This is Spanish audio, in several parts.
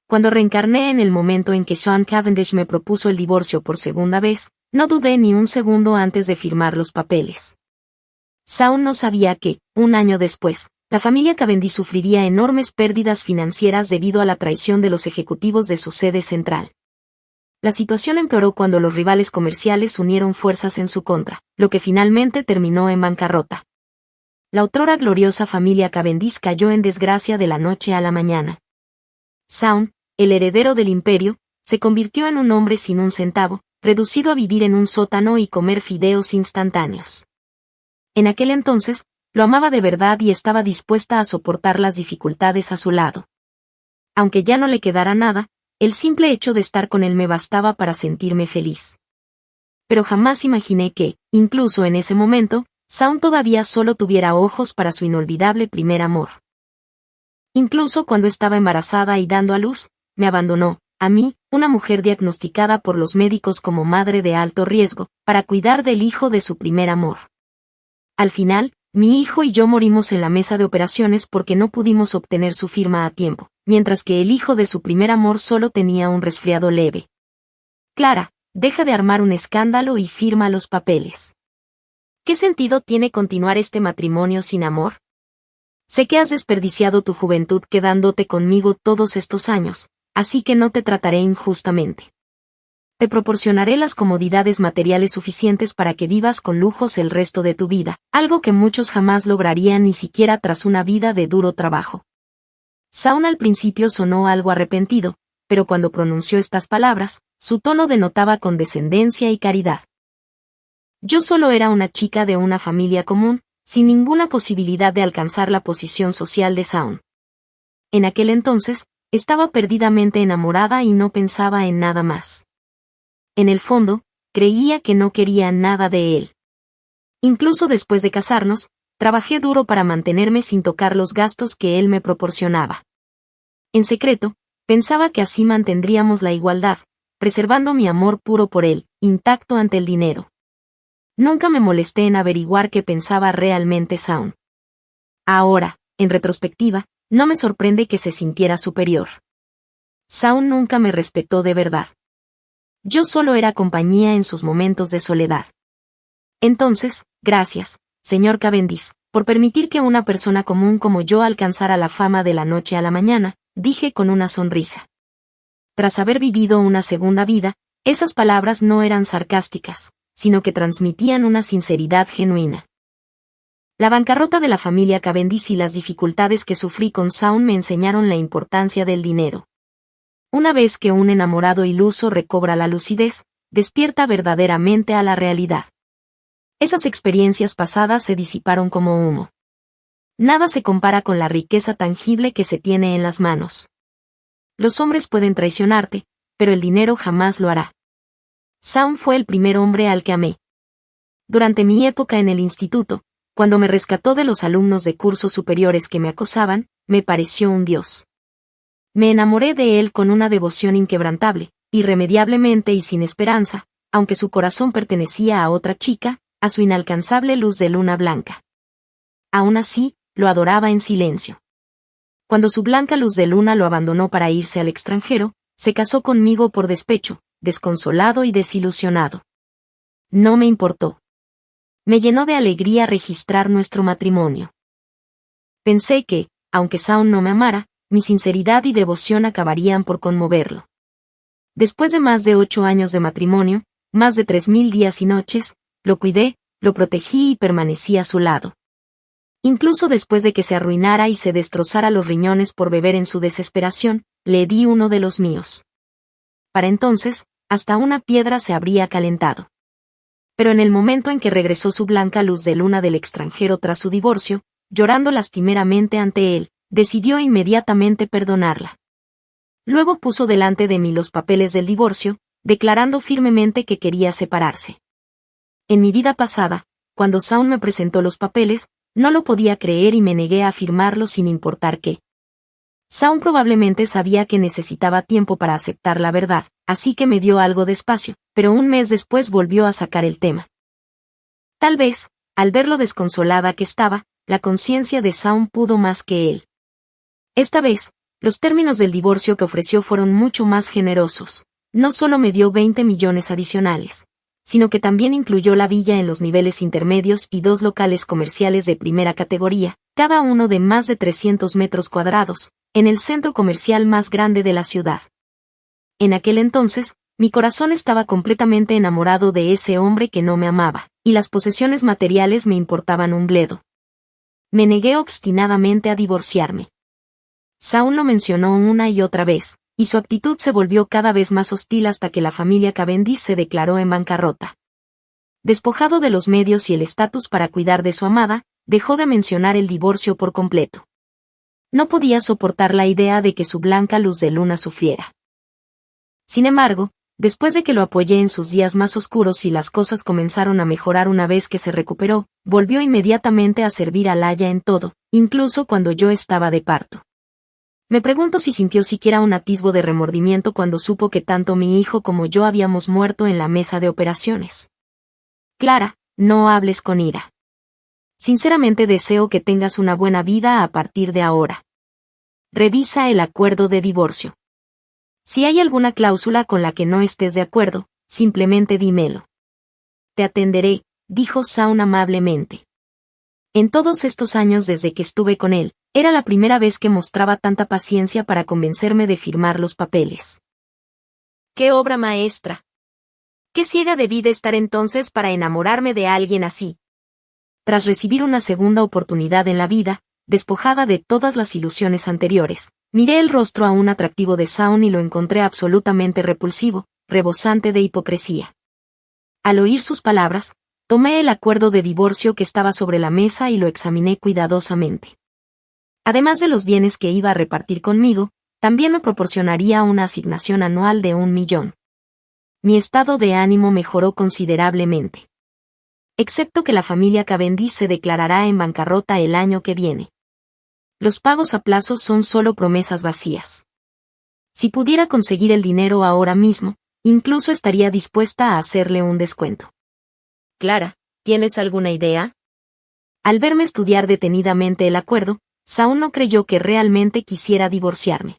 Cuando reencarné en el momento en que Sean Cavendish me propuso el divorcio por segunda vez, no dudé ni un segundo antes de firmar los papeles. Shaun no sabía que, un año después, la familia Cavendish sufriría enormes pérdidas financieras debido a la traición de los ejecutivos de su sede central. La situación empeoró cuando los rivales comerciales unieron fuerzas en su contra, lo que finalmente terminó en bancarrota. La otrora gloriosa familia Cavendish cayó en desgracia de la noche a la mañana. Shaun, el heredero del imperio, se convirtió en un hombre sin un centavo, reducido a vivir en un sótano y comer fideos instantáneos. En aquel entonces, lo amaba de verdad y estaba dispuesta a soportar las dificultades a su lado. Aunque ya no le quedara nada, el simple hecho de estar con él me bastaba para sentirme feliz. Pero jamás imaginé que, incluso en ese momento, Shaun todavía solo tuviera ojos para su inolvidable primer amor. Incluso cuando estaba embarazada y dando a luz, me abandonó, a mí, una mujer diagnosticada por los médicos como madre de alto riesgo, para cuidar del hijo de su primer amor. Al final, mi hijo y yo morimos en la mesa de operaciones porque no pudimos obtener su firma a tiempo, mientras que el hijo de su primer amor solo tenía un resfriado leve. Clara, deja de armar un escándalo y firma los papeles. ¿Qué sentido tiene continuar este matrimonio sin amor? Sé que has desperdiciado tu juventud quedándote conmigo todos estos años, así que no te trataré injustamente. Te proporcionaré las comodidades materiales suficientes para que vivas con lujos el resto de tu vida, algo que muchos jamás lograrían ni siquiera tras una vida de duro trabajo. Shaun al principio sonó algo arrepentido, pero cuando pronunció estas palabras, su tono denotaba condescendencia y caridad. Yo solo era una chica de una familia común, sin ninguna posibilidad de alcanzar la posición social de Shaun. En aquel entonces, estaba perdidamente enamorada y no pensaba en nada más. En el fondo, creía que no quería nada de él. Incluso después de casarnos, trabajé duro para mantenerme sin tocar los gastos que él me proporcionaba. En secreto, pensaba que así mantendríamos la igualdad, preservando mi amor puro por él, intacto ante el dinero. Nunca me molesté en averiguar qué pensaba realmente Shaun. Ahora, en retrospectiva, no me sorprende que se sintiera superior. Shaun nunca me respetó de verdad. Yo solo era compañía en sus momentos de soledad. Entonces, gracias, señor Cavendish, por permitir que una persona común como yo alcanzara la fama de la noche a la mañana, dije con una sonrisa. Tras haber vivido una segunda vida, esas palabras no eran sarcásticas, sino que transmitían una sinceridad genuina. La bancarrota de la familia Cavendish y las dificultades que sufrí con Shaun me enseñaron la importancia del dinero. Una vez que un enamorado iluso recobra la lucidez, despierta verdaderamente a la realidad. Esas experiencias pasadas se disiparon como humo. Nada se compara con la riqueza tangible que se tiene en las manos. Los hombres pueden traicionarte, pero el dinero jamás lo hará. Shaun fue el primer hombre al que amé. Durante mi época en el instituto, cuando me rescató de los alumnos de cursos superiores que me acosaban, me pareció un dios. Me enamoré de él con una devoción inquebrantable, irremediablemente y sin esperanza, aunque su corazón pertenecía a otra chica, a su inalcanzable luz de luna blanca. Aún así, lo adoraba en silencio. Cuando su blanca luz de luna lo abandonó para irse al extranjero, se casó conmigo por despecho, desconsolado y desilusionado. No me importó. Me llenó de alegría registrar nuestro matrimonio. Pensé que, aunque Shaun no me amara, mi sinceridad y devoción acabarían por conmoverlo. Después de más de 8 años de matrimonio, más de 3000 días y noches, lo cuidé, lo protegí y permanecí a su lado. Incluso después de que se arruinara y se destrozara los riñones por beber en su desesperación, le di uno de los míos. Para entonces, hasta una piedra se habría calentado. Pero en el momento en que regresó su blanca luz de luna del extranjero tras su divorcio, llorando lastimeramente ante él, decidió inmediatamente perdonarla. Luego puso delante de mí los papeles del divorcio, declarando firmemente que quería separarse. En mi vida pasada, cuando Shaun me presentó los papeles, no lo podía creer y me negué a firmarlos sin importar qué. Shaun probablemente sabía que necesitaba tiempo para aceptar la verdad, así que me dio algo de espacio, pero un mes después volvió a sacar el tema. Tal vez, al ver lo desconsolada que estaba, la conciencia de Shaun pudo más que él. Esta vez, Los términos del divorcio que ofreció fueron mucho más generosos. No solo me dio 20 millones adicionales, sino que también incluyó la villa en los niveles intermedios y 2 locales comerciales de primera categoría, cada uno de más de 300 metros cuadrados, en el centro comercial más grande de la ciudad. En aquel entonces, mi corazón estaba completamente enamorado de ese hombre que no me amaba, y las posesiones materiales me importaban un bledo. Me negué obstinadamente a divorciarme. Saul lo mencionó una y otra vez, y su actitud se volvió cada vez más hostil hasta que la familia Cavendish se declaró en bancarrota. Despojado de los medios y el estatus para cuidar de su amada, dejó de mencionar el divorcio por completo. No podía soportar la idea de que su blanca luz de luna sufriera. Sin embargo, después de que lo apoyé en sus días más oscuros y las cosas comenzaron a mejorar una vez que se recuperó, volvió inmediatamente a servir a Laia en todo, incluso cuando yo estaba de parto. Me pregunto si sintió siquiera un atisbo de remordimiento cuando supo que tanto mi hijo como yo habíamos muerto en la mesa de operaciones. Clara, no hables con ira. Sinceramente deseo que tengas una buena vida a partir de ahora. Revisa el acuerdo de divorcio. Si hay alguna cláusula con la que no estés de acuerdo, simplemente dímelo. Te atenderé, dijo Saul amablemente. En todos estos años desde que estuve con él, era la primera vez que mostraba tanta paciencia para convencerme de firmar los papeles. ¡Qué obra maestra! ¡Qué ciega debí de estar entonces para enamorarme de alguien así! Tras recibir una segunda oportunidad en la vida, despojada de todas las ilusiones anteriores, miré el rostro aún atractivo de Saul y lo encontré absolutamente repulsivo, rebosante de hipocresía. Al oír sus palabras, tomé el acuerdo de divorcio que estaba sobre la mesa y lo examiné cuidadosamente. Además de los bienes que iba a repartir conmigo, también me proporcionaría una asignación anual de 1 millón. Mi estado de ánimo mejoró considerablemente. Excepto que la familia Cavendish se declarará en bancarrota el año que viene. Los pagos a plazo son solo promesas vacías. Si pudiera conseguir el dinero ahora mismo, incluso estaría dispuesta a hacerle un descuento. Clara, ¿tienes alguna idea? Al verme estudiar detenidamente el acuerdo, Saul no creyó que realmente quisiera divorciarme.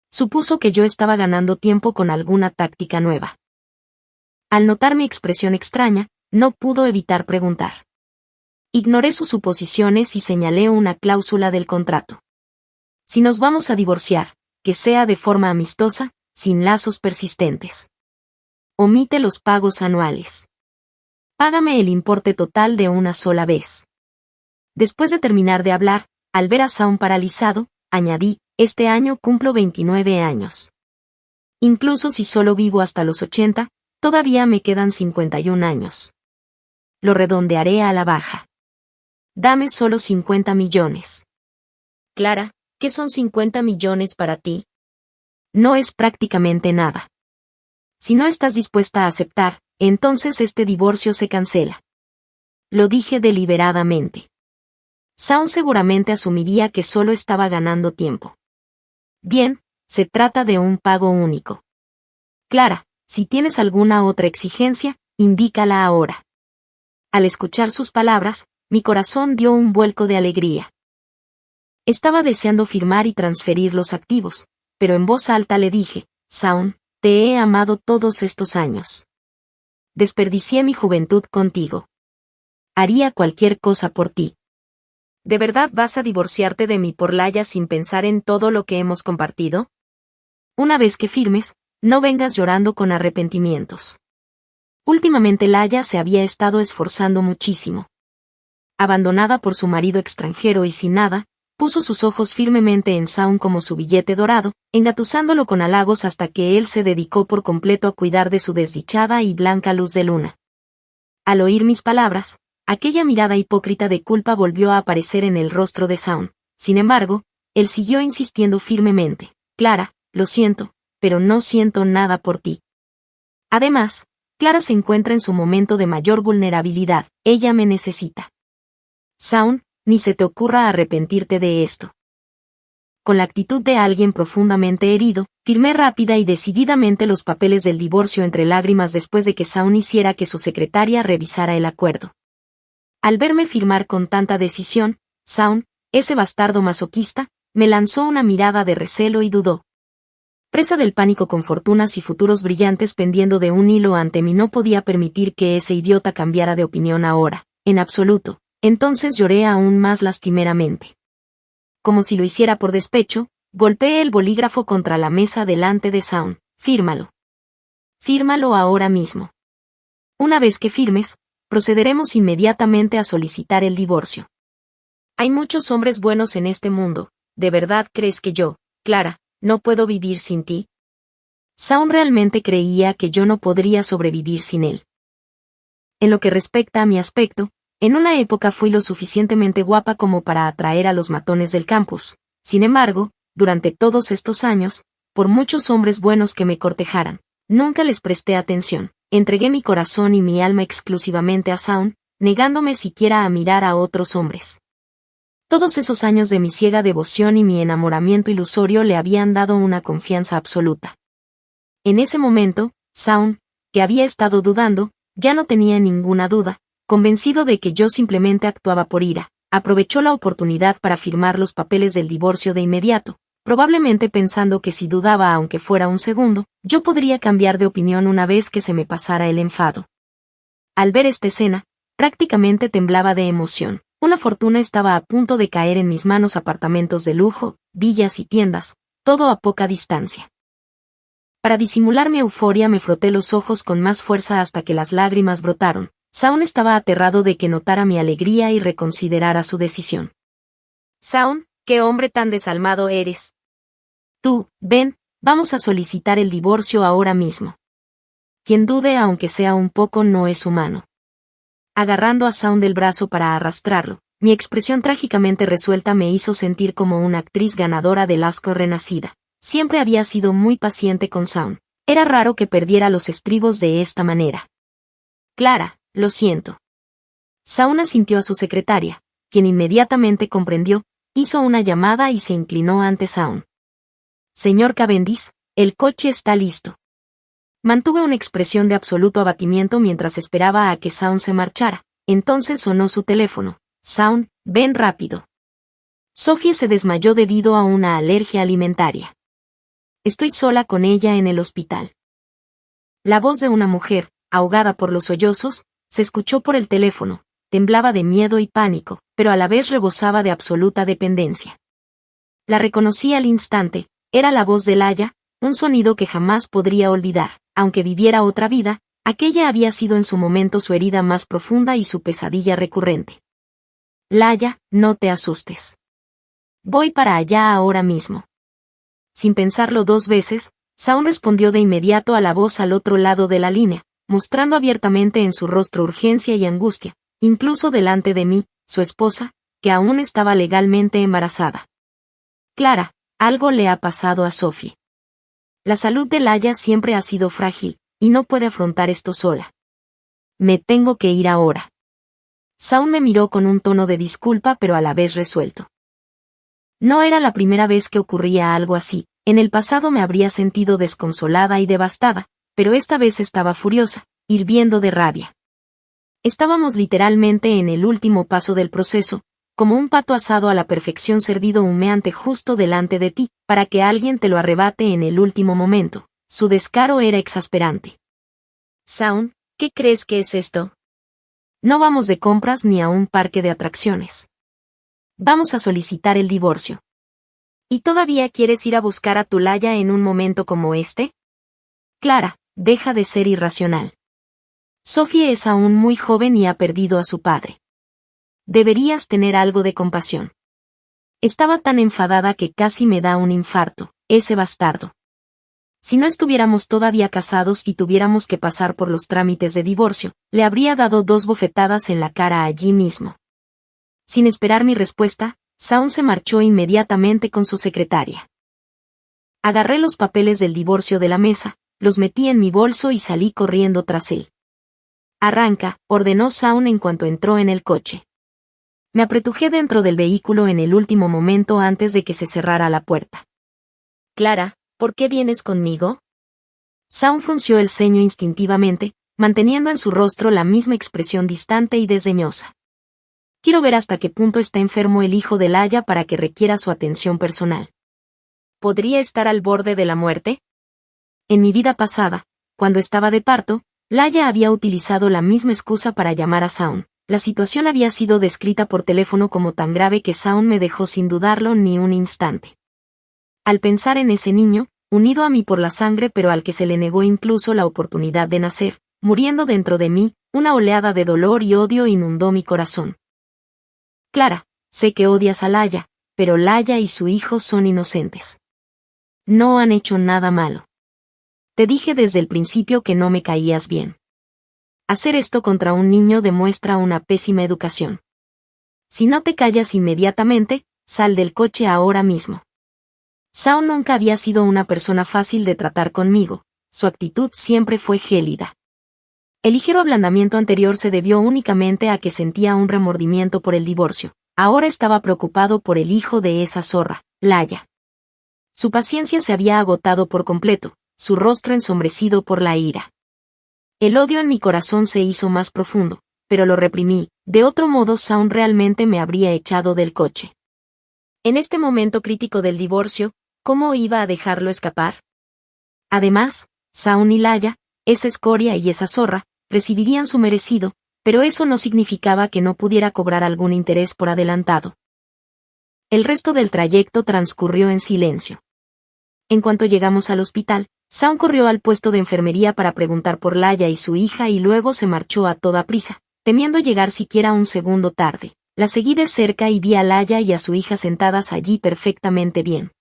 Supuso que yo estaba ganando tiempo con alguna táctica nueva. Al notar mi expresión extraña, no pudo evitar preguntar. Ignoré sus suposiciones y señalé una cláusula del contrato. Si nos vamos a divorciar, que sea de forma amistosa, sin lazos persistentes. Omite los pagos anuales. Págame el importe total de una sola vez. Después de terminar de hablar, al ver a Saul paralizado, añadí, este año cumplo 29 años. Incluso si solo vivo hasta los 80, todavía me quedan 51 años. Lo redondearé a la baja. Dame solo 50 millones. Clara, ¿qué son 50 millones para ti? No es prácticamente nada. Si no estás dispuesta a aceptar, entonces este divorcio se cancela. Lo dije deliberadamente. Saul seguramente asumiría que solo estaba ganando tiempo. Bien, se trata de un pago único. Clara, si tienes alguna otra exigencia, indícala ahora. Al escuchar sus palabras, mi corazón dio un vuelco de alegría. Estaba deseando firmar y transferir los activos, pero en voz alta le dije, Saul, te he amado todos estos años. Desperdicié mi juventud contigo. Haría cualquier cosa por ti. ¿De verdad vas a divorciarte de mí por Laia sin pensar en todo lo que hemos compartido? Una vez que firmes, no vengas llorando con arrepentimientos. Últimamente Laia se había estado esforzando muchísimo. Abandonada por su marido extranjero y sin nada, puso sus ojos firmemente en Saul como su billete dorado, engatusándolo con halagos hasta que él se dedicó por completo a cuidar de su desdichada y blanca luz de luna. Al oír mis palabras, aquella mirada hipócrita de culpa volvió a aparecer en el rostro de Saul. Sin embargo, él siguió insistiendo firmemente, Clara, lo siento, pero no siento nada por ti. Además, Clara se encuentra en su momento de mayor vulnerabilidad, ella me necesita. Saul, ni se te ocurra arrepentirte de esto. Con la actitud de alguien profundamente herido, firmé rápida y decididamente los papeles del divorcio entre lágrimas después de que Saul hiciera que su secretaria revisara el acuerdo. Al verme firmar con tanta decisión, Saul, ese bastardo masoquista, Me lanzó una mirada de recelo y dudó. Presa del pánico con fortunas y futuros brillantes pendiendo de un hilo ante mí, no podía permitir que ese idiota cambiara de opinión ahora, en absoluto. Entonces lloré aún más lastimeramente. Como si lo hiciera por despecho, golpeé el bolígrafo contra la mesa delante de Saun. Fírmalo. Fírmalo ahora mismo. Una vez que firmes, procederemos inmediatamente a solicitar el divorcio. Hay muchos hombres buenos en este mundo. ¿De verdad crees que yo, Clara, no puedo vivir sin ti? Saun realmente creía que yo no podría sobrevivir sin él. En lo que respecta a mi aspecto, en una época fui lo suficientemente guapa como para atraer a los matones del campus. Sin embargo, durante todos estos años, por muchos hombres buenos que me cortejaran, nunca les presté atención. Entregué mi corazón y mi alma exclusivamente a Saun, negándome siquiera a mirar a otros hombres. Todos esos años de mi ciega devoción y mi enamoramiento ilusorio le habían dado una confianza absoluta. En ese momento, Saun, que había estado dudando, ya no tenía ninguna duda, convencido de que yo simplemente actuaba por ira, aprovechó la oportunidad para firmar los papeles del divorcio de inmediato, probablemente pensando que si dudaba aunque fuera un segundo, yo podría cambiar de opinión una vez que se me pasara el enfado. Al ver esta escena, prácticamente temblaba de emoción. Una fortuna estaba a punto de caer en mis manos, apartamentos de lujo, villas y tiendas, todo a poca distancia. Para disimular mi euforia me froté los ojos con más fuerza hasta que las lágrimas brotaron. Saun estaba aterrado de que notara mi alegría y reconsiderara su decisión. Saun, qué hombre tan desalmado eres. Tú, ven, vamos a solicitar el divorcio ahora mismo. Quien dude aunque sea un poco no es humano. Agarrando a Saun del brazo para arrastrarlo, mi expresión trágicamente resuelta me hizo sentir como una actriz ganadora del Oscar renacida. Siempre había sido muy paciente con Saun. Era raro que perdiera los estribos de esta manera. Clara, lo siento. Saun asintió a su secretaria, quien inmediatamente comprendió, hizo una llamada y se inclinó ante Saun. Señor Cavendish, el coche está listo. Mantuve una expresión de absoluto abatimiento mientras esperaba a que Saun se marchara. Entonces sonó su teléfono. Saun, ven rápido. Sophie se desmayó debido a una alergia alimentaria. Estoy sola con ella en el hospital. La voz de una mujer, ahogada por los sollozos, se escuchó por el teléfono. Temblaba de miedo y pánico, pero a la vez rebosaba de absoluta dependencia. La reconocí al instante. Era la voz de Laia, un sonido que jamás podría olvidar. Aunque viviera otra vida, aquella había sido en su momento su herida más profunda y su pesadilla recurrente. Laia, no te asustes. Voy para allá ahora mismo. Sin pensarlo dos veces, Saun respondió de inmediato a la voz al otro lado de la línea, mostrando abiertamente en su rostro urgencia y angustia, incluso delante de mí, su esposa, que aún estaba legalmente embarazada. Clara, algo le ha pasado a Sophie. La salud de Laia siempre ha sido frágil, y no puede afrontar esto sola. Me tengo que ir ahora. Saun me miró con un tono de disculpa pero a la vez resuelto. No era la primera vez que ocurría algo así, en el pasado me habría sentido desconsolada y devastada, pero esta vez estaba furiosa, hirviendo de rabia. Estábamos literalmente en el último paso del proceso, como un pato asado a la perfección servido humeante justo delante de ti, para que alguien te lo arrebate en el último momento. Su descaro era exasperante. Saun, ¿qué crees que es esto? No vamos de compras ni a un parque de atracciones. Vamos a solicitar el divorcio. ¿Y todavía quieres ir a buscar a tu Laia en un momento como este? Clara, deja de ser irracional. Sophie es aún muy joven y ha perdido a su padre. Deberías tener algo de compasión. Estaba tan enfadada que casi me da un infarto, ese bastardo. Si no estuviéramos todavía casados y tuviéramos que pasar por los trámites de divorcio, le habría dado 2 bofetadas en la cara allí mismo. Sin esperar mi respuesta, Saun se marchó inmediatamente con su secretaria. Agarré los papeles del divorcio de la mesa, los metí en mi bolso y salí corriendo tras él. Arranca, ordenó Saun en cuanto entró en el coche. Me apretujé dentro del vehículo en el último momento antes de que se cerrara la puerta. Clara, ¿por qué vienes conmigo? Saun frunció el ceño instintivamente, manteniendo en su rostro la misma expresión distante y desdeñosa. Quiero ver hasta qué punto está enfermo el hijo de Laia para que requiera su atención personal. ¿Podría estar al borde de la muerte? En mi vida pasada, cuando estaba de parto, Laia había utilizado la misma excusa para llamar a Saun. La situación había sido descrita por teléfono como tan grave que Saun me dejó sin dudarlo ni un instante. Al pensar en ese niño, unido a mí por la sangre pero al que se le negó incluso la oportunidad de nacer, muriendo dentro de mí, una oleada de dolor y odio inundó mi corazón. Clara, sé que odias a Laia, pero Laia y su hijo son inocentes. No han hecho nada malo. Te dije desde el principio que no me caías bien. Hacer esto contra un niño demuestra una pésima educación. Si no te callas inmediatamente, sal del coche ahora mismo. Saun nunca había sido una persona fácil de tratar conmigo, su actitud siempre fue gélida. El ligero ablandamiento anterior se debió únicamente a que sentía un remordimiento por el divorcio. Ahora estaba preocupado por el hijo de esa zorra, Laia. Su paciencia se había agotado por completo, su rostro ensombrecido por la ira. El odio en mi corazón se hizo más profundo, pero lo reprimí, de otro modo Saun realmente me habría echado del coche. En este momento crítico del divorcio, ¿cómo iba a dejarlo escapar? Además, Saun y Laia, esa escoria y esa zorra, recibirían su merecido, pero eso no significaba que no pudiera cobrar algún interés por adelantado. El resto del trayecto transcurrió en silencio. En cuanto llegamos al hospital, Saun corrió al puesto de enfermería para preguntar por Laia y su hija y luego se marchó a toda prisa, temiendo llegar siquiera un segundo tarde. La seguí de cerca y vi a Laia y a su hija sentadas allí perfectamente bien.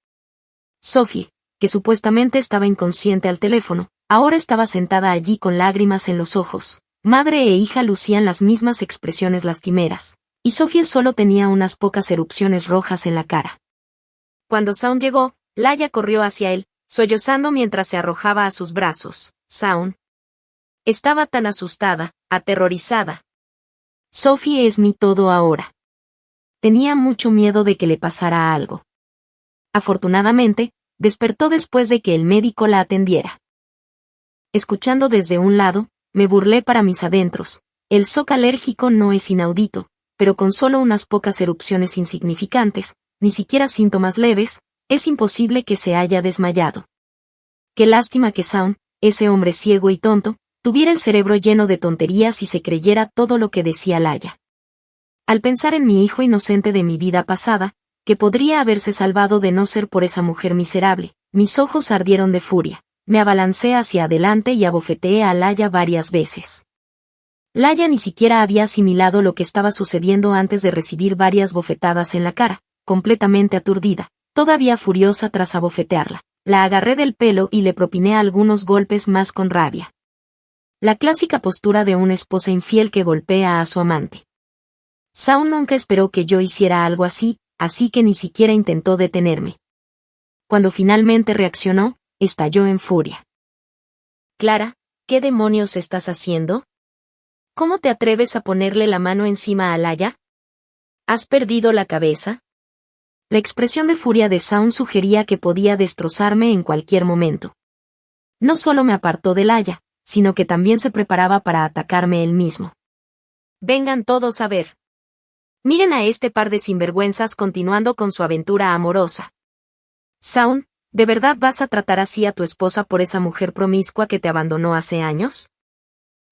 Sophie, que supuestamente estaba inconsciente al teléfono, ahora estaba sentada allí con lágrimas en los ojos. Madre e hija lucían las mismas expresiones lastimeras, y Sophie solo tenía unas pocas erupciones rojas en la cara. Cuando Saun llegó, Laia corrió hacia él, sollozando mientras se arrojaba a sus brazos. Saun. Estaba tan asustada, aterrorizada. Sophie es mi todo ahora. Tenía mucho miedo de que le pasara algo. Afortunadamente, despertó después de que el médico la atendiera. Escuchando desde un lado, me burlé para mis adentros. El shock alérgico no es inaudito, pero con solo unas pocas erupciones insignificantes, ni siquiera síntomas leves, es imposible que se haya desmayado. Qué lástima que Saun, ese hombre ciego y tonto, tuviera el cerebro lleno de tonterías y se creyera todo lo que decía Laia. Al pensar en mi hijo inocente de mi vida pasada, que podría haberse salvado de no ser por esa mujer miserable, mis ojos ardieron de furia. Me abalancé hacia adelante y abofeteé a Laia varias veces. Laia ni siquiera había asimilado lo que estaba sucediendo antes de recibir varias bofetadas en la cara, completamente aturdida, todavía furiosa tras abofetearla. La agarré del pelo y le propiné algunos golpes más con rabia. La clásica postura de una esposa infiel que golpea a su amante. Saun nunca esperó que yo hiciera algo así que ni siquiera intentó detenerme. Cuando finalmente reaccionó, estalló en furia. Clara, ¿qué demonios estás haciendo? ¿Cómo te atreves a ponerle la mano encima a Laia? ¿Has perdido la cabeza? La expresión de furia de Saun sugería que podía destrozarme en cualquier momento. No solo me apartó de Laia, sino que también se preparaba para atacarme él mismo. Vengan todos a ver. Miren a este par de sinvergüenzas continuando con su aventura amorosa. Saun, ¿de verdad vas a tratar así a tu esposa por esa mujer promiscua que te abandonó hace años?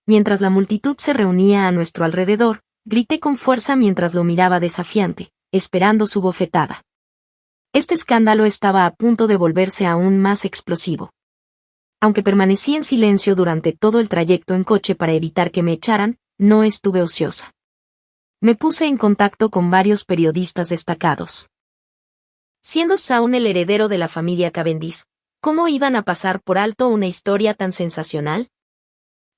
Mientras la multitud se reunía a nuestro alrededor, grité con fuerza mientras lo miraba desafiante, esperando su bofetada. Este escándalo estaba a punto de volverse aún más explosivo. Aunque permanecí en silencio durante todo el trayecto en coche para evitar que me echaran, no estuve ociosa. Me puse en contacto con varios periodistas destacados. Siendo Saun el heredero de la familia Cavendish, ¿cómo iban a pasar por alto una historia tan sensacional?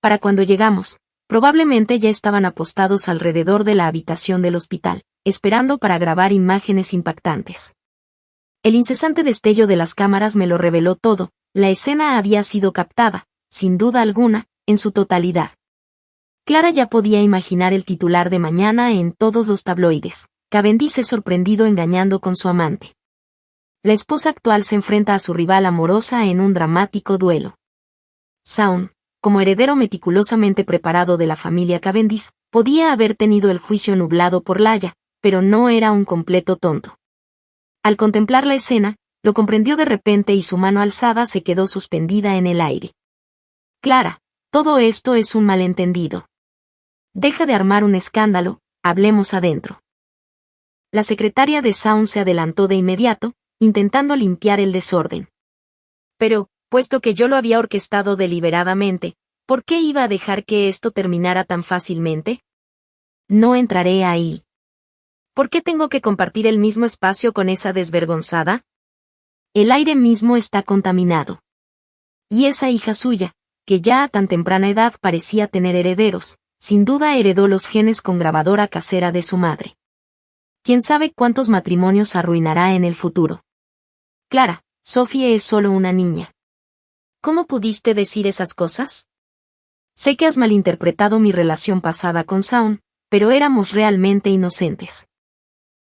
Para cuando llegamos, probablemente ya estaban apostados alrededor de la habitación del hospital, esperando para grabar imágenes impactantes. El incesante destello de las cámaras me lo reveló todo, la escena había sido captada, sin duda alguna, en su totalidad. Clara ya podía imaginar el titular de mañana en todos los tabloides. Cavendish es sorprendido engañando con su amante. La esposa actual se enfrenta a su rival amorosa en un dramático duelo. Saun, como heredero meticulosamente preparado de la familia Cavendish, Podía haber tenido el juicio nublado por Laia, pero no era un completo tonto. Al contemplar la escena, lo comprendió de repente y su mano alzada se quedó suspendida en el aire. Clara, todo esto es un malentendido. Deja de armar un escándalo, hablemos adentro. La secretaria de Sound se adelantó de inmediato, intentando limpiar el desorden. Pero, puesto que yo lo había orquestado deliberadamente, ¿por qué iba a dejar que esto terminara tan fácilmente? No entraré ahí. ¿Por qué tengo que compartir el mismo espacio con esa desvergonzada? El aire mismo está contaminado. Y esa hija suya, que ya a tan temprana edad parecía tener herederos, sin duda heredó los genes con grabadora casera de su madre. ¿Quién sabe cuántos matrimonios arruinará en el futuro? Clara, Sophie es solo una niña. ¿Cómo pudiste decir esas cosas? Sé que has malinterpretado mi relación pasada con Sound, pero éramos realmente inocentes.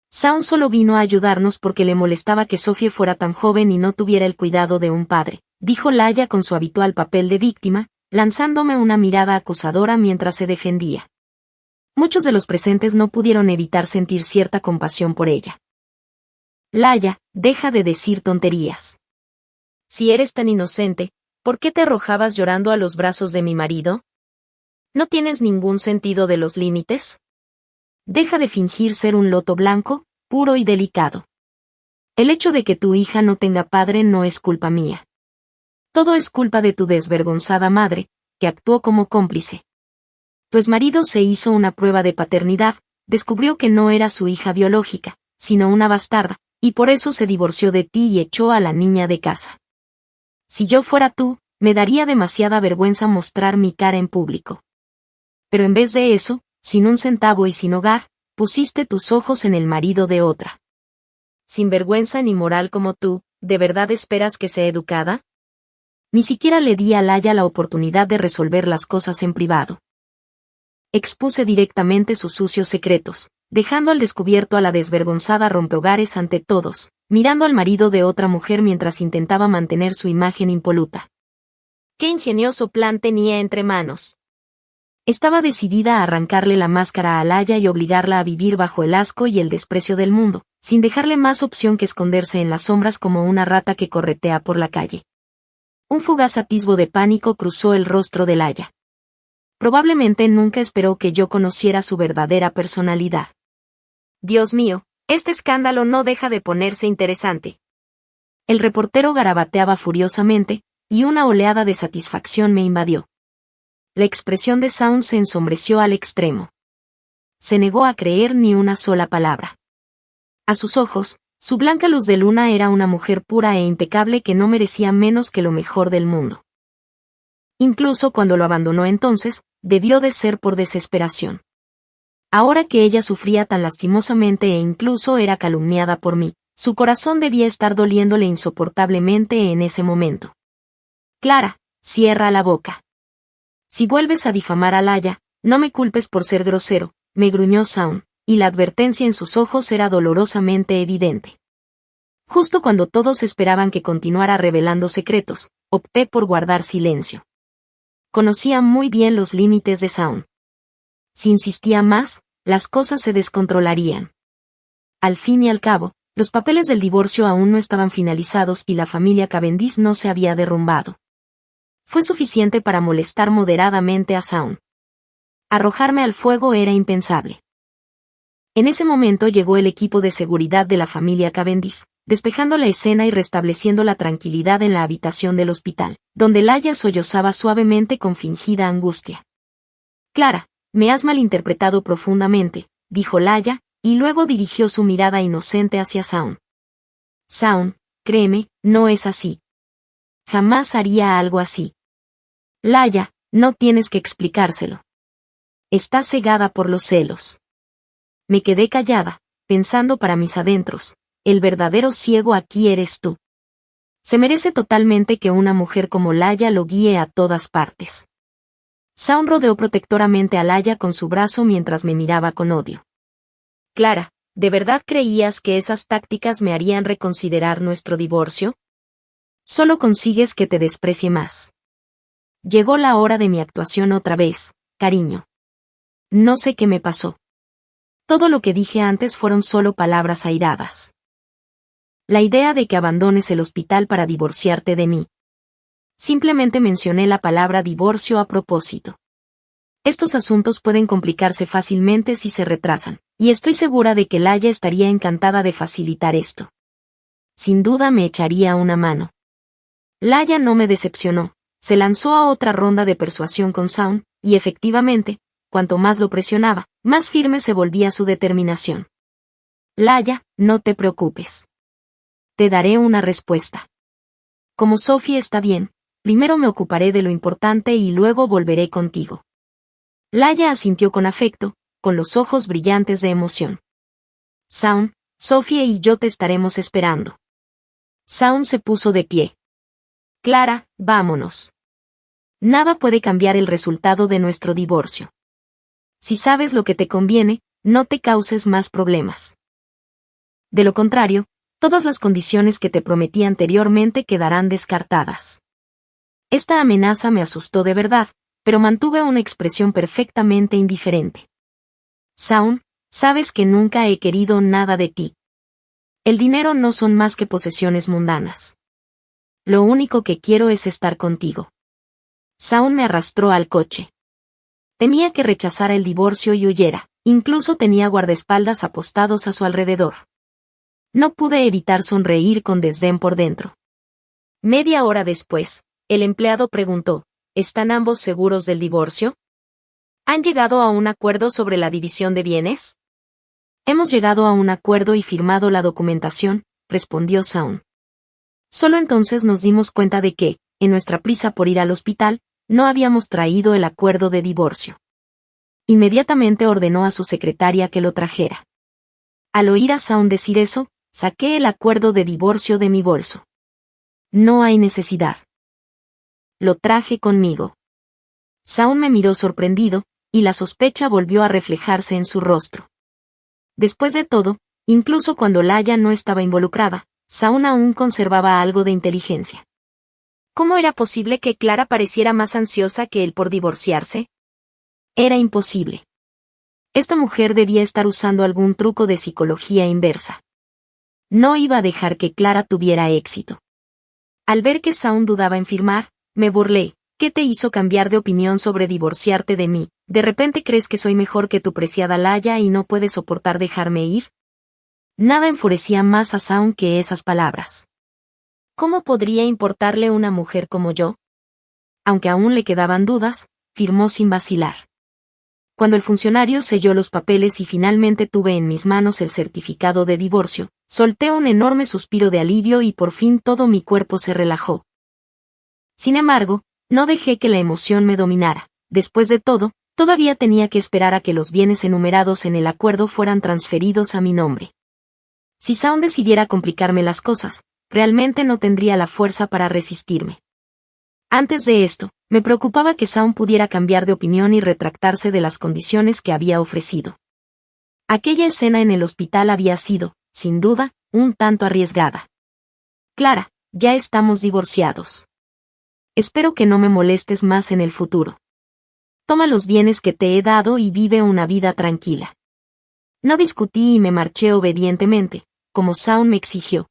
Sound solo vino a ayudarnos porque le molestaba que Sophie fuera tan joven y no tuviera el cuidado de un padre, dijo Laia con su habitual papel de víctima, lanzándome una mirada acusadora mientras se defendía. Muchos de los presentes no pudieron evitar sentir cierta compasión por ella. Laia, deja de decir tonterías. Si eres tan inocente, ¿por qué te arrojabas llorando a los brazos de mi marido? ¿No tienes ningún sentido de los límites? Deja de fingir ser un loto blanco, puro y delicado. El hecho de que tu hija no tenga padre no es culpa mía. Todo es culpa de tu desvergonzada madre, que actuó como cómplice. Tu exmarido se hizo una prueba de paternidad, descubrió que no era su hija biológica, sino una bastarda, y por eso se divorció de ti y echó a la niña de casa. Si yo fuera tú, me daría demasiada vergüenza mostrar mi cara en público. Pero en vez de eso, sin un centavo y sin hogar, pusiste tus ojos en el marido de otra. Sin vergüenza ni moral como tú, ¿de verdad esperas que sea educada? Ni siquiera le di a Laia la oportunidad de resolver las cosas en privado. Expuse directamente sus sucios secretos, dejando al descubierto a la desvergonzada rompehogares ante todos, mirando al marido de otra mujer mientras intentaba mantener su imagen impoluta. ¡Qué ingenioso plan tenía entre manos! Estaba decidida a arrancarle la máscara a Laia y obligarla a vivir bajo el asco y el desprecio del mundo, sin dejarle más opción que esconderse en las sombras como una rata que corretea por la calle. Un fugaz atisbo de pánico cruzó el rostro de Laia. Probablemente nunca esperó que yo conociera su verdadera personalidad. Dios mío, este escándalo no deja de ponerse interesante. El reportero garabateaba furiosamente, y una oleada de satisfacción me invadió. La expresión de Sound se ensombreció al extremo. Se negó a creer ni una sola palabra. A sus ojos, su blanca luz de luna era una mujer pura e impecable que no merecía menos que lo mejor del mundo. Incluso cuando lo abandonó entonces, debió de ser por desesperación. Ahora que ella sufría tan lastimosamente e incluso era calumniada por mí, su corazón debía estar doliéndole insoportablemente en ese momento. Clara, cierra la boca. Si vuelves a difamar a Laia, no me culpes por ser grosero, me gruñó Sound, y la advertencia en sus ojos era dolorosamente evidente. Justo cuando todos esperaban que continuara revelando secretos, opté por guardar silencio. Conocía muy bien los límites de Sound. Si insistía más, las cosas se descontrolarían. Al fin y al cabo, los papeles del divorcio aún no estaban finalizados y la familia Cavendish no se había derrumbado. Fue suficiente para molestar moderadamente a Sound. Arrojarme al fuego era impensable. En ese momento llegó el equipo de seguridad de la familia Cavendish, despejando la escena y restableciendo la tranquilidad en la habitación del hospital, donde Laia sollozaba suavemente con fingida angustia. Clara, me has malinterpretado profundamente, dijo Laia, y luego dirigió su mirada inocente hacia Sound. Sound, créeme, no es así. Jamás haría algo así. Laia, no tienes que explicárselo. Estás cegada por los celos. Me quedé callada, pensando para mis adentros, el verdadero ciego aquí eres tú. Se merece totalmente que una mujer como Laia lo guíe a todas partes. Sound rodeó protectoramente a Laia con su brazo mientras me miraba con odio. Clara, ¿de verdad creías que esas tácticas me harían reconsiderar nuestro divorcio? Solo consigues que te desprecie más. Llegó la hora de mi actuación otra vez, cariño. No sé qué me pasó. Todo lo que dije antes fueron solo palabras airadas. La idea de que abandones el hospital para divorciarte de mí. Simplemente mencioné la palabra divorcio a propósito. Estos asuntos pueden complicarse fácilmente si se retrasan, y estoy segura de que Laya estaría encantada de facilitar esto. Sin duda me echaría una mano. Laya no me decepcionó, se lanzó a otra ronda de persuasión con Saun, y efectivamente, cuanto más lo presionaba, más firme se volvía su determinación. Laya, no te preocupes. Te daré una respuesta. Como Sophie está bien, primero me ocuparé de lo importante y luego volveré contigo. Laya asintió con afecto, con los ojos brillantes de emoción. Saun, Sophie y yo te estaremos esperando. Saun se puso de pie. Clara, vámonos. Nada puede cambiar el resultado de nuestro divorcio. Si sabes lo que te conviene, no te causes más problemas. De lo contrario, todas las condiciones que te prometí anteriormente quedarán descartadas. Esta amenaza me asustó de verdad, pero mantuve una expresión perfectamente indiferente. Saun, sabes que nunca he querido nada de ti. El dinero no son más que posesiones mundanas. Lo único que quiero es estar contigo. Saun me arrastró al coche. Temía que rechazara el divorcio y huyera, incluso tenía guardaespaldas apostados a su alrededor. No pude evitar sonreír con desdén por dentro. Media hora después, el empleado preguntó, ¿están ambos seguros del divorcio? ¿Han llegado a un acuerdo sobre la división de bienes? Hemos llegado a un acuerdo y firmado la documentación, respondió Saun. Solo entonces nos dimos cuenta de que, en nuestra prisa por ir al hospital, no habíamos traído el acuerdo de divorcio. Inmediatamente ordenó a su secretaria que lo trajera. Al oír a Saun decir eso, saqué el acuerdo de divorcio de mi bolso. No hay necesidad. Lo traje conmigo. Saun me miró sorprendido, y la sospecha volvió a reflejarse en su rostro. Después de todo, incluso cuando Laya no estaba involucrada, Saun aún conservaba algo de inteligencia. ¿Cómo era posible que Clara pareciera más ansiosa que él por divorciarse? Era imposible. Esta mujer debía estar usando algún truco de psicología inversa. No iba a dejar que Clara tuviera éxito. Al ver que Saun dudaba en firmar, me burlé. ¿Qué te hizo cambiar de opinión sobre divorciarte de mí? ¿De repente crees que soy mejor que tu preciada Laya y no puedes soportar dejarme ir? Nada enfurecía más a Saun que esas palabras. ¿Cómo podría importarle una mujer como yo? Aunque aún le quedaban dudas, firmó sin vacilar. Cuando el funcionario selló los papeles y finalmente tuve en mis manos el certificado de divorcio, solté un enorme suspiro de alivio y por fin todo mi cuerpo se relajó. Sin embargo, no dejé que la emoción me dominara. Después de todo, todavía tenía que esperar a que los bienes enumerados en el acuerdo fueran transferidos a mi nombre. Si Saun decidiera complicarme las cosas, realmente no tendría la fuerza para resistirme. Antes de esto, me preocupaba que Saun pudiera cambiar de opinión y retractarse de las condiciones que había ofrecido. Aquella escena en el hospital había sido, sin duda, un tanto arriesgada. Clara, ya estamos divorciados. Espero que no me molestes más en el futuro. Toma los bienes que te he dado y vive una vida tranquila. No discutí y me marché obedientemente, como Saun me exigió.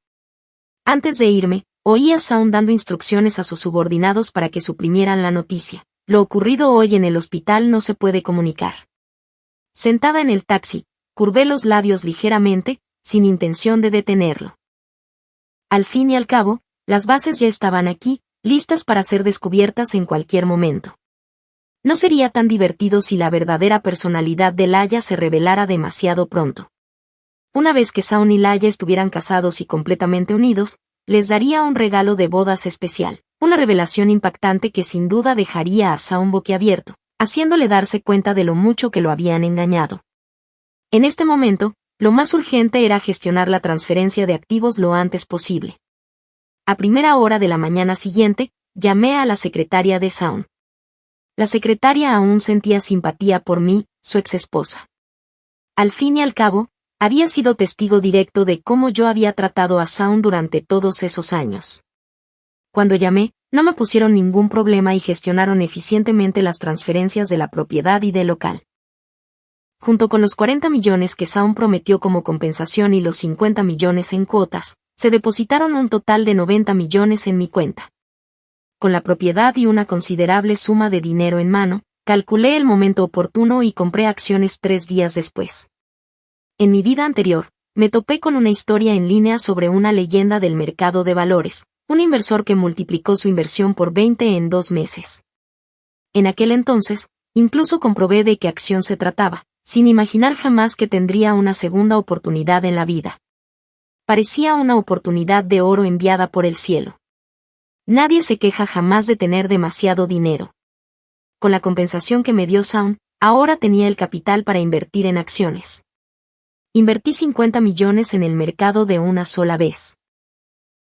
Antes de irme, oí a Saun dando instrucciones a sus subordinados para que suprimieran la noticia. Lo ocurrido hoy en el hospital no se puede comunicar. Sentada en el taxi, curvé los labios ligeramente, sin intención de detenerlo. Al fin y al cabo, las bases ya estaban aquí, listas para ser descubiertas en cualquier momento. No sería tan divertido si la verdadera personalidad de Laya se revelara demasiado pronto. Una vez que Saun y Laya estuvieran casados y completamente unidos, les daría un regalo de bodas especial, una revelación impactante que sin duda dejaría a Saun boquiabierto, haciéndole darse cuenta de lo mucho que lo habían engañado. En este momento, lo más urgente era gestionar la transferencia de activos lo antes posible. A primera hora de la mañana siguiente, llamé a la secretaria de Saun. La secretaria aún sentía simpatía por mí, su exesposa. Al fin y al cabo, había sido testigo directo de cómo yo había tratado a Saun durante todos esos años. Cuando llamé, no me pusieron ningún problema y gestionaron eficientemente las transferencias de la propiedad y del local. junto con los 40 millones que Shaun prometió como compensación y los 50 millones en cuotas, se depositaron un total de 90 millones en mi cuenta. Con la propiedad y una considerable suma de dinero en mano, calculé el momento oportuno y compré acciones 3 días después. En mi vida anterior, me topé con una historia en línea sobre una leyenda del mercado de valores, un inversor que multiplicó su inversión por 20 en 2 meses. En aquel entonces, incluso comprobé de qué acción se trataba, sin imaginar jamás que tendría una segunda oportunidad en la vida. Parecía una oportunidad de oro enviada por el cielo. Nadie se queja jamás de tener demasiado dinero. Con la compensación que me dio Shaun, ahora tenía el capital para invertir en acciones. Invertí 50 millones en el mercado de una sola vez.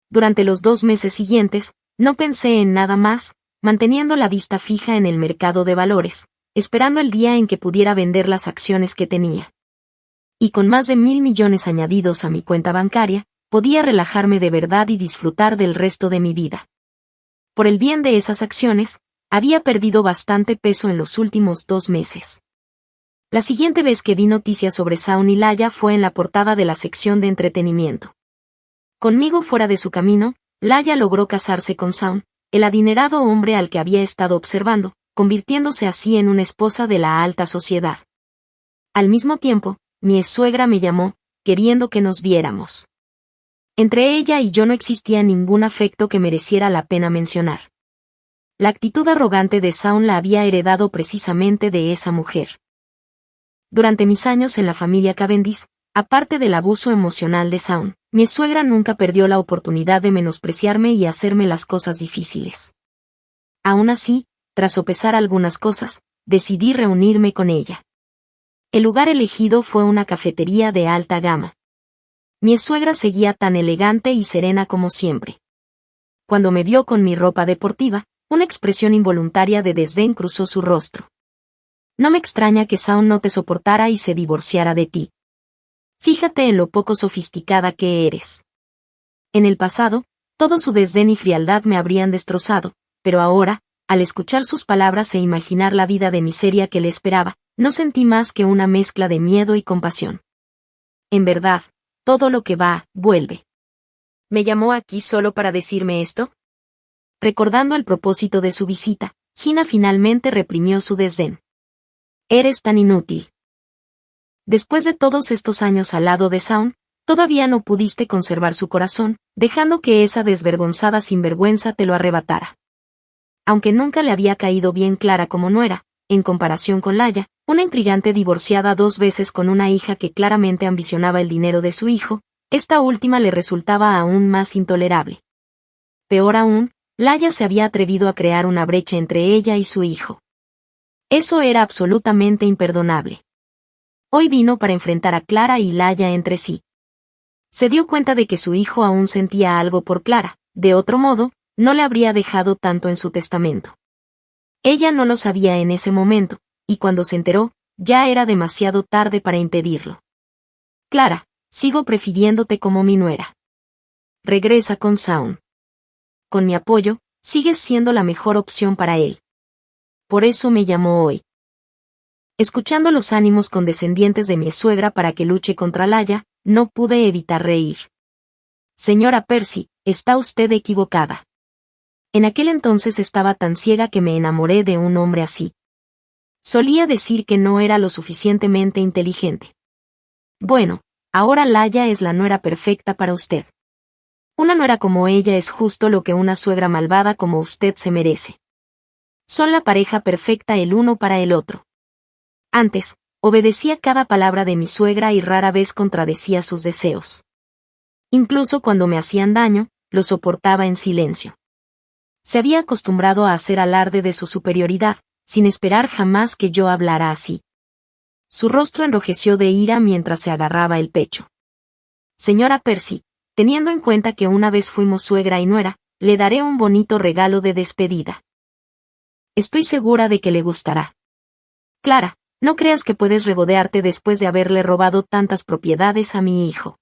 Durante los 2 meses siguientes, no pensé en nada más, manteniendo la vista fija en el mercado de valores, esperando el día en que pudiera vender las acciones que tenía. Y con más de 1.000 millones añadidos a mi cuenta bancaria, podía relajarme de verdad y disfrutar del resto de mi vida. Por el bien de esas acciones, había perdido bastante peso en los últimos 2 meses. La siguiente vez que vi noticias sobre Shaun y Laya fue en la portada de la sección de entretenimiento. Conmigo fuera de su camino, Laya logró casarse con Shaun, el adinerado hombre al que había estado observando, convirtiéndose así en una esposa de la alta sociedad. Al mismo tiempo, mi exsuegra me llamó, queriendo que nos viéramos. Entre ella y yo no existía ningún afecto que mereciera la pena mencionar. La actitud arrogante de Shaun la había heredado precisamente de esa mujer. Durante mis años en la familia Cavendish, aparte del abuso emocional de Shaun, mi suegra nunca perdió la oportunidad de menospreciarme y hacerme las cosas difíciles. Aún así, tras sopesar algunas cosas, decidí reunirme con ella. El lugar elegido fue una cafetería de alta gama. Mi suegra seguía tan elegante y serena como siempre. Cuando me vio con mi ropa deportiva, una expresión involuntaria de desdén cruzó su rostro. No me extraña que Shaun no te soportara y se divorciara de ti. Fíjate en lo poco sofisticada que eres. En el pasado, todo su desdén y frialdad me habrían destrozado, pero ahora, al escuchar sus palabras e imaginar la vida de miseria que le esperaba, no sentí más que una mezcla de miedo y compasión. En verdad, todo lo que va, vuelve. ¿Me llamó aquí solo para decirme esto? Recordando el propósito de su visita, Gina finalmente reprimió su desdén. Eres tan inútil. Después de todos estos años al lado de Shaun, todavía no pudiste conservar su corazón, dejando que esa desvergonzada sinvergüenza te lo arrebatara. Aunque nunca le había caído bien Clara como nuera, en comparación con Laya, una intrigante divorciada 2 veces con una hija que claramente ambicionaba el dinero de su hijo, esta última le resultaba aún más intolerable. Peor aún, Laya se había atrevido a crear una brecha entre ella y su hijo. Eso era absolutamente imperdonable. Hoy vino para enfrentar a Clara y Laya entre sí. Se dio cuenta de que su hijo aún sentía algo por Clara, de otro modo, no le habría dejado tanto en su testamento. Ella no lo sabía en ese momento, y cuando se enteró, ya era demasiado tarde para impedirlo. Clara, sigo prefiriéndote como mi nuera. Regresa con Shaun. Con mi apoyo, sigues siendo la mejor opción para él. Por eso me llamó hoy. Escuchando los ánimos condescendientes de mi suegra para que luche contra Laya, no pude evitar reír. Señora Percy, está usted equivocada. En aquel entonces estaba tan ciega que me enamoré de un hombre así. Solía decir que no era lo suficientemente inteligente. Bueno, ahora Laya es la nuera perfecta para usted. Una nuera como ella es justo lo que una suegra malvada como usted se merece. Son la pareja perfecta el uno para el otro. Antes, obedecía cada palabra de mi suegra y rara vez contradecía sus deseos. Incluso cuando me hacían daño, lo soportaba en silencio. Se había acostumbrado a hacer alarde de su superioridad, sin esperar jamás que yo hablara así. Su rostro enrojeció de ira mientras se agarraba el pecho. Señora Percy, teniendo en cuenta que una vez fuimos suegra y nuera, le daré un bonito regalo de despedida. Estoy segura de que le gustará. Clara, no creas que puedes regodearte después de haberle robado tantas propiedades a mi hijo.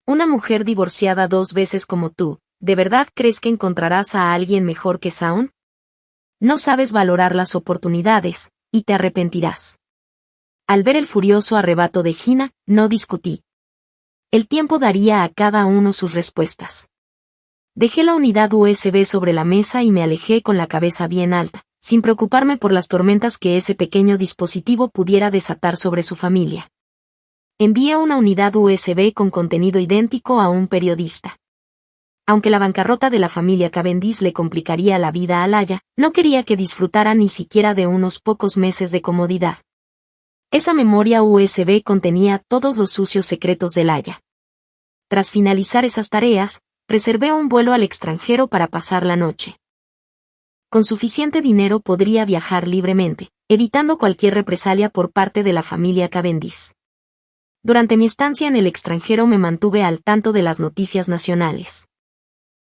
Una mujer divorciada 2 veces como tú, ¿de verdad crees que encontrarás a alguien mejor que Shaun? No sabes valorar las oportunidades, y te arrepentirás. Al ver el furioso arrebato de Gina, no discutí. El tiempo daría a cada uno sus respuestas. Dejé la unidad USB sobre la mesa y me alejé con la cabeza bien alta, sin preocuparme por las tormentas que ese pequeño dispositivo pudiera desatar sobre su familia. Envié una unidad USB con contenido idéntico a un periodista. Aunque la bancarrota de la familia Cavendish le complicaría la vida a Laia, no quería que disfrutara ni siquiera de unos pocos meses de comodidad. Esa memoria USB contenía todos los sucios secretos de Laia. Tras finalizar esas tareas, reservé un vuelo al extranjero para pasar la noche. Con suficiente dinero podría viajar libremente, evitando cualquier represalia por parte de la familia Cavendish. Durante mi estancia en el extranjero me mantuve al tanto de las noticias nacionales.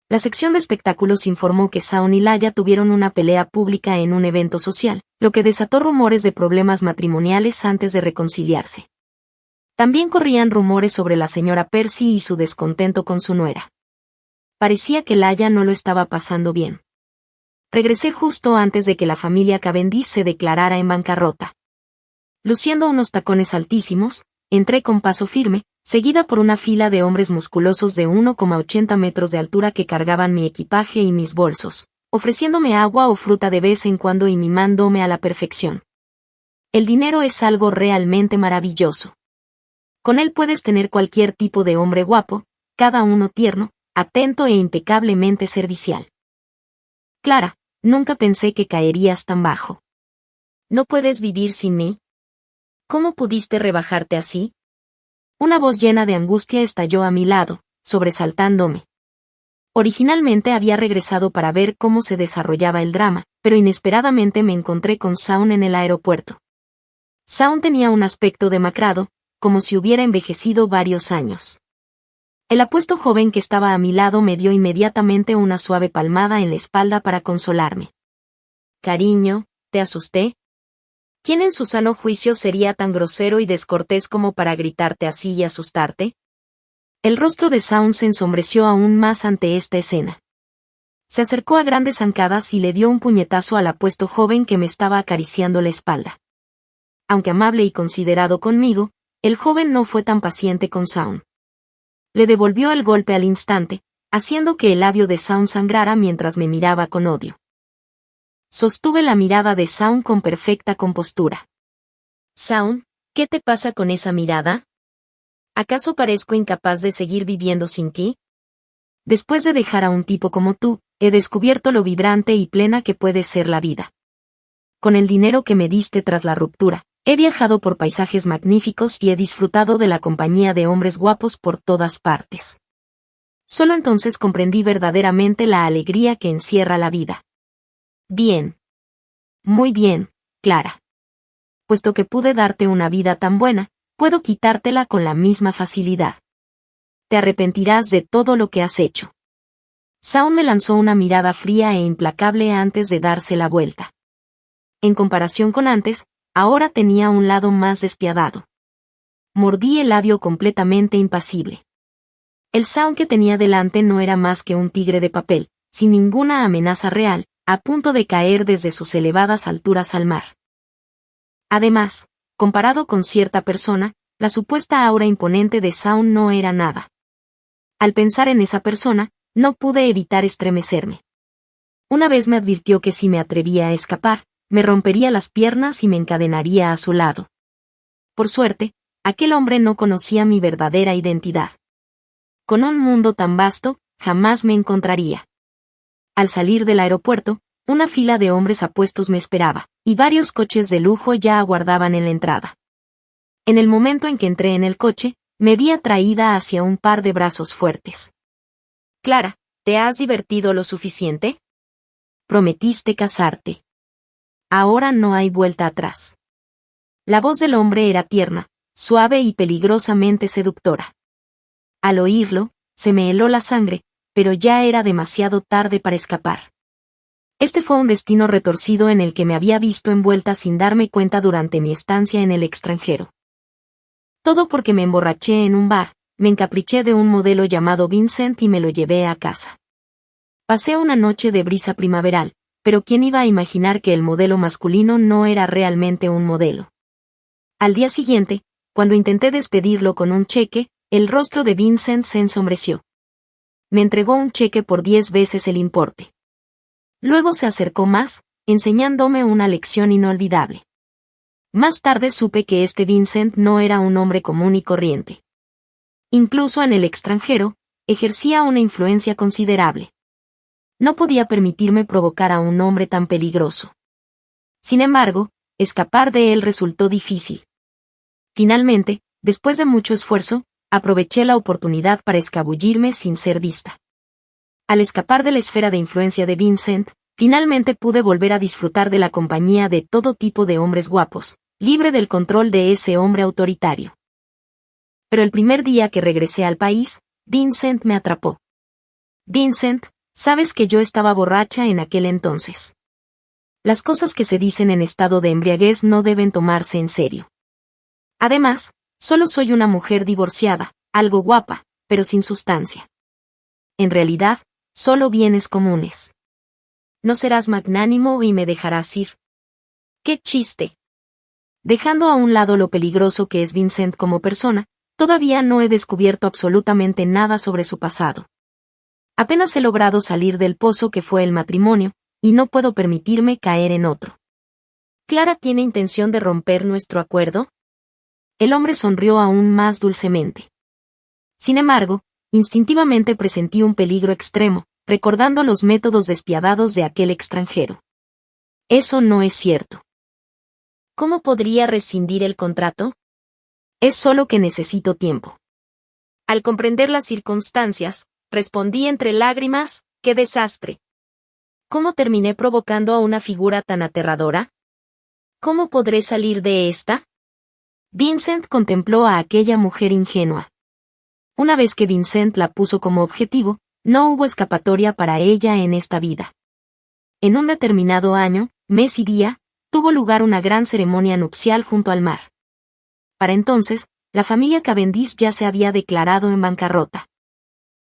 La sección de espectáculos informó que Shaun y Laia tuvieron una pelea pública en un evento social, lo que desató rumores de problemas matrimoniales antes de reconciliarse. También corrían rumores sobre la señora Percy y su descontento con su nuera. Parecía que Laia no lo estaba pasando bien. Regresé justo antes de que la familia Cavendish se declarara en bancarrota. Luciendo unos tacones altísimos, entré con paso firme, seguida por una fila de hombres musculosos de 1,80 metros de altura que cargaban mi equipaje y mis bolsos, ofreciéndome agua o fruta de vez en cuando y mimándome a la perfección. El dinero es algo realmente maravilloso. Con él puedes tener cualquier tipo de hombre guapo, cada uno tierno, atento e impecablemente servicial. Clara, nunca pensé que caerías tan bajo. ¿No puedes vivir sin mí? ¿Cómo pudiste rebajarte así? Una voz llena de angustia estalló a mi lado, sobresaltándome. Originalmente había regresado para ver cómo se desarrollaba el drama, pero inesperadamente me encontré con Shaun en el aeropuerto. Shaun tenía un aspecto demacrado, como si hubiera envejecido varios años. El apuesto joven que estaba a mi lado me dio inmediatamente una suave palmada en la espalda para consolarme. Cariño, ¿te asusté? ¿Quién en su sano juicio sería tan grosero y descortés como para gritarte así y asustarte? El rostro de Shaun se ensombreció aún más ante esta escena. Se acercó a grandes zancadas y le dio un puñetazo al apuesto joven que me estaba acariciando la espalda. Aunque amable y considerado conmigo, el joven no fue tan paciente con Shaun. Le devolvió el golpe al instante, haciendo que el labio de Shaun sangrara mientras me miraba con odio. Sostuve la mirada de Shaun con perfecta compostura. Shaun, ¿qué te pasa con esa mirada? ¿Acaso parezco incapaz de seguir viviendo sin ti? Después de dejar a un tipo como tú, he descubierto lo vibrante y plena que puede ser la vida. Con el dinero que me diste tras la ruptura, he viajado por paisajes magníficos y he disfrutado de la compañía de hombres guapos por todas partes. Solo entonces comprendí verdaderamente la alegría que encierra la vida. Bien. Muy bien, Clara. Puesto que pude darte una vida tan buena, puedo quitártela con la misma facilidad. Te arrepentirás de todo lo que has hecho. Shaun me lanzó una mirada fría e implacable antes de darse la vuelta. En comparación con antes, ahora tenía un lado más despiadado. Mordí el labio completamente impasible. El Shaun que tenía delante no era más que un tigre de papel, sin ninguna amenaza real, a punto de caer desde sus elevadas alturas al mar. Además, comparado con cierta persona, la supuesta aura imponente de Shaun no era nada. Al pensar en esa persona, no pude evitar estremecerme. Una vez me advirtió que si me atrevía a escapar, me rompería las piernas y me encadenaría a su lado. Por suerte, aquel hombre no conocía mi verdadera identidad. Con un mundo tan vasto, jamás me encontraría. Al salir del aeropuerto, una fila de hombres apuestos me esperaba, y varios coches de lujo ya aguardaban en la entrada. En el momento en que entré en el coche, me vi atraída hacia un par de brazos fuertes. Clara, ¿te has divertido lo suficiente? Prometiste casarte. Ahora no hay vuelta atrás. La voz del hombre era tierna, suave y peligrosamente seductora. Al oírlo, se me heló la sangre, pero ya era demasiado tarde para escapar. Este fue un destino retorcido en el que me había visto envuelta sin darme cuenta durante mi estancia en el extranjero. Todo porque me emborraché en un bar, me encapriché de un modelo llamado Vincent y me lo llevé a casa. Pasé una noche de brisa primaveral, pero ¿quién iba a imaginar que el modelo masculino no era realmente un modelo? Al día siguiente, cuando intenté despedirlo con un cheque, el rostro de Vincent se ensombreció. Me entregó un cheque por 10 veces el importe. Luego se acercó más, enseñándome una lección inolvidable. Más tarde supe que este Vincent no era un hombre común y corriente. Incluso en el extranjero, ejercía una influencia considerable. No podía permitirme provocar a un hombre tan peligroso. Sin embargo, escapar de él resultó difícil. Finalmente, después de mucho esfuerzo, aproveché la oportunidad para escabullirme sin ser vista. Al escapar de la esfera de influencia de Vincent, finalmente pude volver a disfrutar de la compañía de todo tipo de hombres guapos, libre del control de ese hombre autoritario. Pero el primer día que regresé al país, Vincent me atrapó. Vincent, sabes que yo estaba borracha en aquel entonces. Las cosas que se dicen en estado de embriaguez no deben tomarse en serio. Además, solo soy una mujer divorciada, algo guapa, pero sin sustancia. En realidad, solo bienes comunes. No serás magnánimo y me dejarás ir. ¡Qué chiste! Dejando a un lado lo peligroso que es Vincent como persona, todavía no he descubierto absolutamente nada sobre su pasado. Apenas he logrado salir del pozo que fue el matrimonio, y no puedo permitirme caer en otro. ¿Clara tiene intención de romper nuestro acuerdo? El hombre sonrió aún más dulcemente. Sin embargo, instintivamente presentí un peligro extremo, recordando los métodos despiadados de aquel extranjero. Eso no es cierto. ¿Cómo podría rescindir el contrato? Es solo que necesito tiempo. Al comprender las circunstancias, respondí entre lágrimas, ¡qué desastre! ¿Cómo terminé provocando a una figura tan aterradora? ¿Cómo podré salir de esta? Vincent contempló a aquella mujer ingenua. Una vez que Vincent la puso como objetivo, no hubo escapatoria para ella en esta vida. En un determinado año, mes y día, tuvo lugar una gran ceremonia nupcial junto al mar. Para entonces, la familia Cavendish ya se había declarado en bancarrota.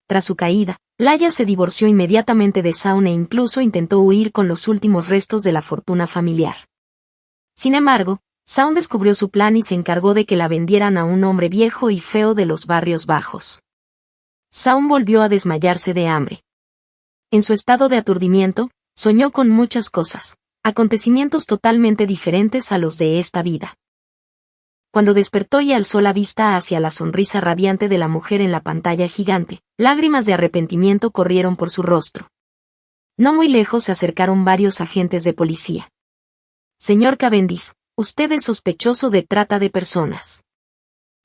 Tras su caída, Laia se divorció inmediatamente de Shaun e incluso intentó huir con los últimos restos de la fortuna familiar. Sin embargo, Shaun descubrió su plan y se encargó de que la vendieran a un hombre viejo y feo de los barrios bajos. Shaun volvió a desmayarse de hambre. En su estado de aturdimiento, soñó con muchas cosas, acontecimientos totalmente diferentes a los de esta vida. Cuando despertó y alzó la vista hacia la sonrisa radiante de la mujer en la pantalla gigante, lágrimas de arrepentimiento corrieron por su rostro. No muy lejos se acercaron varios agentes de policía. Señor Cavendish, usted es sospechoso de trata de personas.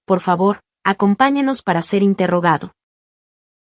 Por favor, acompáñenos para ser interrogado.